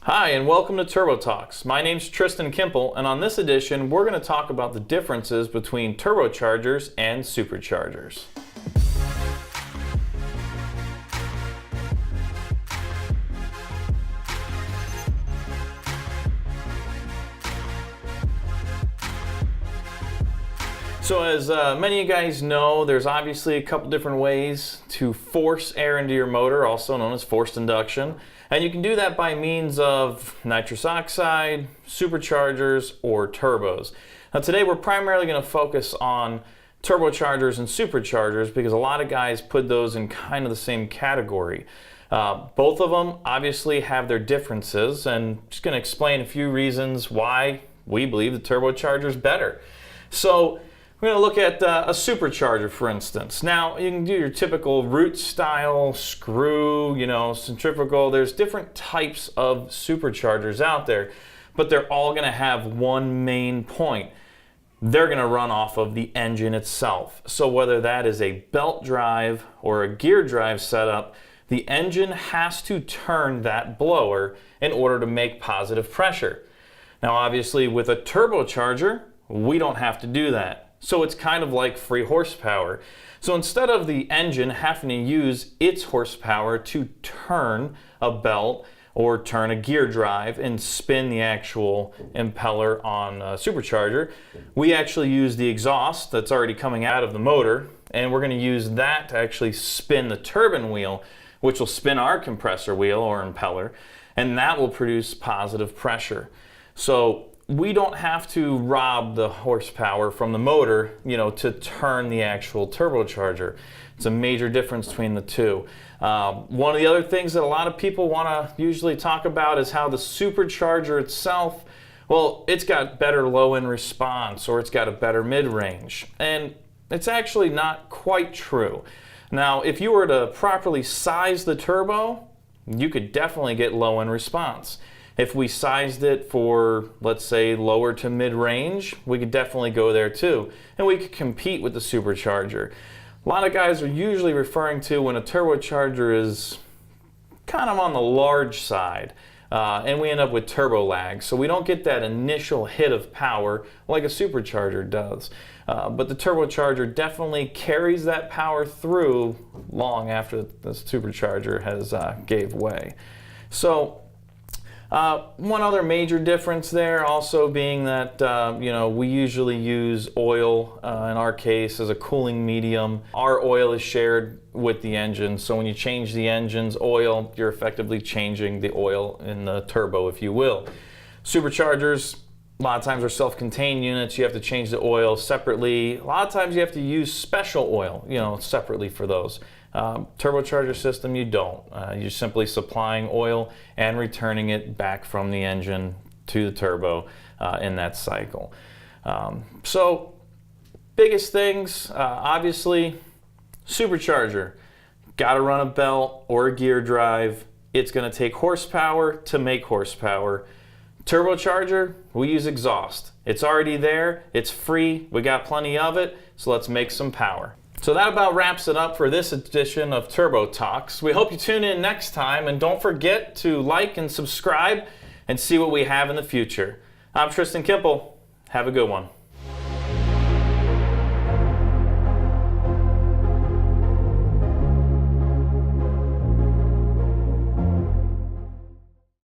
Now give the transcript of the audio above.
Hi, and welcome to Turbo Talks. My name's Tristan, and on this edition, we're going to talk about the differences between turbochargers and superchargers. So as many of you guys know, there's obviously a couple different ways to force air into your motor, also known as forced induction. And you can do that by means of nitrous oxide, superchargers, or turbos. Now today we're primarily going to focus on turbochargers and superchargers because a lot of guys put those in kind of the same category. Both of them obviously have their differences, and I'm just going to explain a few reasons why we believe the turbocharger is better. So we're going to look at a supercharger, for instance. Now, you can do your typical root style, screw, centrifugal. There's different types of superchargers out there, but they're all going to have one main point. They're going to run off of the engine itself. So whether that is a belt drive or a gear drive setup, the engine has to turn that blower in order to make positive pressure. Now, obviously, with a turbocharger, we don't have to do that. So it's kind of like free horsepower. So instead of the engine having to use its horsepower to turn a belt or turn a gear drive and spin the actual impeller on a supercharger, we actually use the exhaust that's already coming out of the motor, and we're going to use that to actually spin the turbine wheel, which will spin our compressor wheel or impeller, and that will produce positive pressure. So we don't have to rob the horsepower from the motor, to turn the actual turbocharger. It's a major difference between the two. One of the other things that a lot of people want to usually talk about is how the supercharger itself, well, it's got better low-end response or it's got a better mid-range. And it's actually not quite true. Now, if you were to properly size the turbo, you could definitely get low-end response. If we sized it for, let's say, lower to mid-range, we could definitely go there too. And we could compete with the supercharger. A lot of guys are usually referring to when a turbocharger is kind of on the large side. And we end up with turbo lag. So we don't get that initial hit of power like a supercharger does. But the turbocharger definitely carries that power through long after the supercharger has gave way. So one other major difference there also being that, we usually use oil, in our case, as a cooling medium. Our oil is shared with the engine, so when you change the engine's oil, you're effectively changing the oil in the turbo, if you will. Superchargers, a lot of times, are self-contained units. You have to change the oil separately. A lot of times you have to use special oil, separately for those. Turbocharger system, you don't. You're simply supplying oil and returning it back from the engine to the turbo in that cycle. So, biggest things, obviously, supercharger. Got to run a belt or a gear drive. It's going to take horsepower to make horsepower. Turbocharger, we use exhaust. It's already there, it's free, we got plenty of it, so let's make some power. So that about wraps it up for this edition of Turbo Talks. We hope you tune in next time, and don't forget to like and subscribe and see what we have in the future. I'm Tristan. Have a good one.